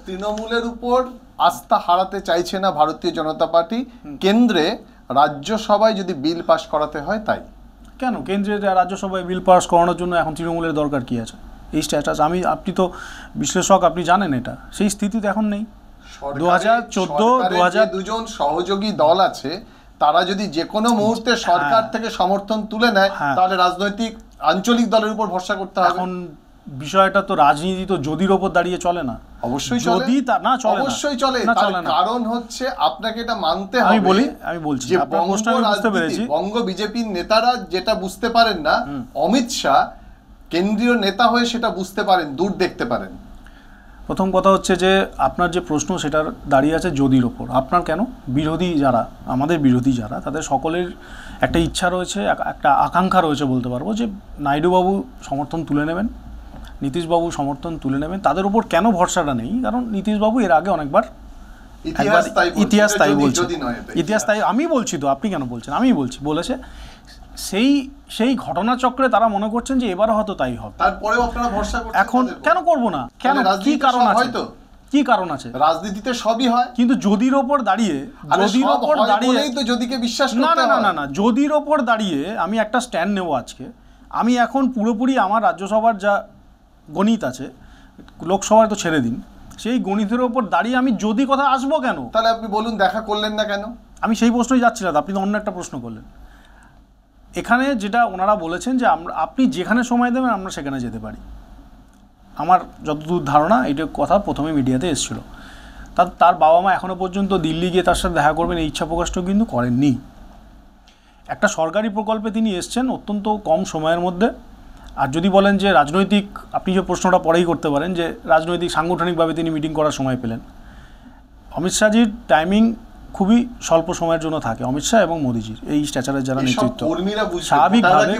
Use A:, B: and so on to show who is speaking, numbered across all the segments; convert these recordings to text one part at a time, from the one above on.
A: তৃণমূলের উপর আস্থা হারাতে চাইছে না ভারতীয় জনতা পার্টি, কেন্দ্রে রাজ্যসভায় যদি বিল পাস করাতে হয় তাই।
B: কেন কেন্দ্রের রাজ্যসভায় বিল পাস করানোর জন্য এখন তৃণমূলের দরকার কি আছে? এই স্ট্যাটাস আপনি তো বিশ্লেষক, আপনি জানেন এটা, সেই স্থিতিতে এখন নেই। 2014
A: দুজন সহযোগী দল আছে, তারা যদি যে কোনো মুহূর্তে সরকার থেকে সমর্থন তুলে নেয় তাহলে রাজনৈতিক আঞ্চলিক দলের উপর ভরসা করতে হবে।
B: এখন বিষয়টা তো রাজনীতি তো যদির ওপর দাঁড়িয়ে চলে না।
A: অবশ্যই
B: যদি না চলে,
A: অবশ্যই চলে। তার কারণ হচ্ছে আপনাকে এটা মানতে হবে।
B: আমি বলছি
A: যে বঙ্গ বিজেপির নেতারা যেটা বুঝতে পারেন না, অমিত শাহ কেন্দ্রীয় নেতা হয়ে সেটা বুঝতে পারেন, দূর দেখতে পারেন।
B: প্রথম কথা হচ্ছে যে আপনার যে প্রশ্ন সেটার দাঁড়িয়ে আছে যদির ওপর। আপনার কেন, বিরোধী যারা, আমাদের বিরোধী যারা, তাদের সকলের একটা ইচ্ছা রয়েছে, একটা আকাঙ্ক্ষা রয়েছে বলতে পারবো, যে নাইডুবাবু সমর্থন তুলে নেবেন, নীতিশবাবু সমর্থন তুলে নেবেন। তাদের উপর কেন ভরসাটা নেই? কারণ নীতিশবাবু এর আগে অনেকবার ইতিহাস তাই বলছে, ইতিহাস তাই আমি বলছি তো, আপনি কেন বলছেন? আমি বলছি বলেছে সেই ঘটনাচক্রে তারা মনে করছেন যে এবারে হয়তো তাই হবে।
A: তারপরেও আপনারা ভরসা করছেন? এখন
B: কেন করব না? কেন, কি কারণ আছে? কি কারণ আছে?
A: রাজনীতিতে সবই হয়, কিন্তু
B: যদির ওপর দাঁড়িয়ে
A: তো যদিকে বিশ্বাস করতে হয়।
B: না, যদির ওপর দাঁড়িয়ে আমি একটা স্ট্যান্ড নেব আজকে। আমি এখন পুরোপুরি আমার রাজ্যসভার যা গণিত আছে, লোকসভায় তো ছেড়ে দিন, সেই গণিতের ওপর দাঁড়িয়ে আমি যদি কথা আসবো কেন?
A: তাহলে আপনি বলুন, দেখা করলেন না কেন?
B: আমি সেই প্রশ্নই যাচ্ছি না, আপনি তো অন্য একটা প্রশ্ন করলেন। এখানে যেটা ওনারা বলেছেন যে আপনি যেখানে সময় দেবেন আমরা সেখানে যেতে পারি। আমার যতদূর ধারণা এইটা কথা প্রথমে মিডিয়াতে এসেছিল। তার বাবা মা এখনও পর্যন্ত দিল্লি গিয়ে তার সাথে দেখা করবেন এই ইচ্ছা প্রকাশটাও কিন্তু করেননি। একটা সরকারি প্রকল্পে তিনি এসছেন অত্যন্ত কম সময়ের মধ্যে। আর যদি বলেন যে রাজনৈতিক, আপনি যে প্রশ্নটা পরেই করতে পারেন যে রাজনৈতিক সাংগঠনিকভাবে তিনি মিটিং করার সময় পেলেন, অমিত শাহজির টাইমিং খুবই স্বল্প সময়ের জন্য থাকে। অমিত শাহ এবং মোদিজির এই স্ট্যাচারের যারা নেতৃত্ব,
A: স্বাভাবিকভাবে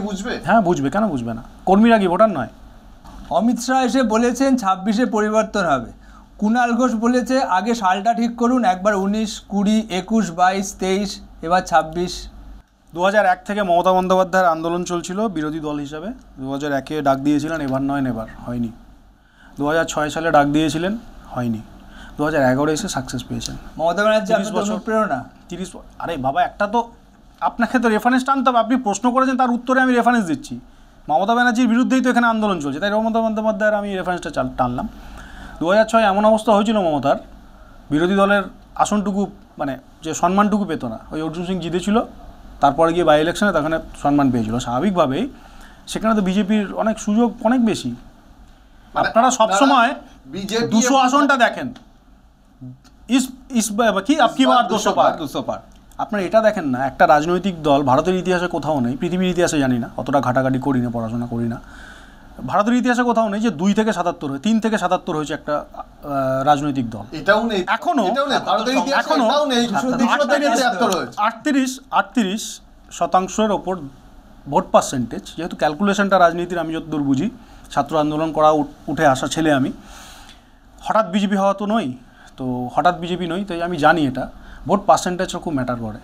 B: হ্যাঁ বুঝবে, কেন বুঝবে না? কর্মীরা কি ভোটার নয়?
C: অমিত শাহ এসে বলেছেন 26-এ পরিবর্তন হবে। কুণাল ঘোষ বলেছে আগে সালটা ঠিক করুন, একবার 19, 20, 21, 22, 23, এবার 26।
B: 2001 থেকে মমতা বন্দ্যোপাধ্যায়ের আন্দোলন চলছিল বিরোধী দল হিসাবে। 2001-এ ডাক দিয়েছিলেন, এবার নয় নেবার হয়নি। 2006 সালে ডাক দিয়েছিলেন, হয়নি। 2011 এসে সাকসেস পেয়েছেন।
C: মমতা ব্যানার্জি অনুপ্রেরণা
B: 30। আরে বাবা, একটা তো আপনাকে তো রেফারেন্স টানতে হবে। আপনি প্রশ্ন করেছেন, তার উত্তরে আমি রেফারেন্স দিচ্ছি। মমতা ব্যানার্জির বিরুদ্ধেই তো এখানে আন্দোলন চলছে, তাই মমতা বন্দ্যোপাধ্যায়ের আমি রেফারেন্সটা টানলাম। 2006 এমন অবস্থা হয়েছিল মমতার, বিরোধী দলের আসনটুকু মানে যে সম্মানটুকু পেত না। ওই অর্জুন সিং জিতেছিল, তারপরে গিয়ে বাই ইলেকশনে তখন সম্মান পেয়েছিল। স্বাভাবিকভাবেই সেখানে তো বিজেপির অনেক সুযোগ অনেক বেশি। আপনারা সবসময় 200 আসনটা দেখেন, কি আপকি বার 200 পার। আপনারা এটা দেখেন না, একটা রাজনৈতিক দল ভারতের ইতিহাসে কোথাও নেই, পৃথিবীর ইতিহাসে জানি না, অতটা ঘাটাঘাটি করি না, পড়াশোনা করি না, ভারতের ইতিহাসে কোথাও নেই যে 2 থেকে 77 হয়, 3 থেকে 77 হয়েছে একটা রাজনৈতিক দল।
A: এটাও নেই
B: এখনো,
A: ভারতের ইতিহাসে এটাও নেই।
B: 38% ওপর ভোট পার্সেন্টেজ, যেহেতু ক্যালকুলেশনটা রাজনীতির আমি যতদূর বুঝি, ছাত্র আন্দোলন করা উঠে আসা ছেলে আমি, হঠাৎ বিজেপি হওয়া তো নই, তো হঠাৎ বিজেপি নই, তাই আমি জানি এটা ভোট পার্সেন্টেজও খুব ম্যাটার করে।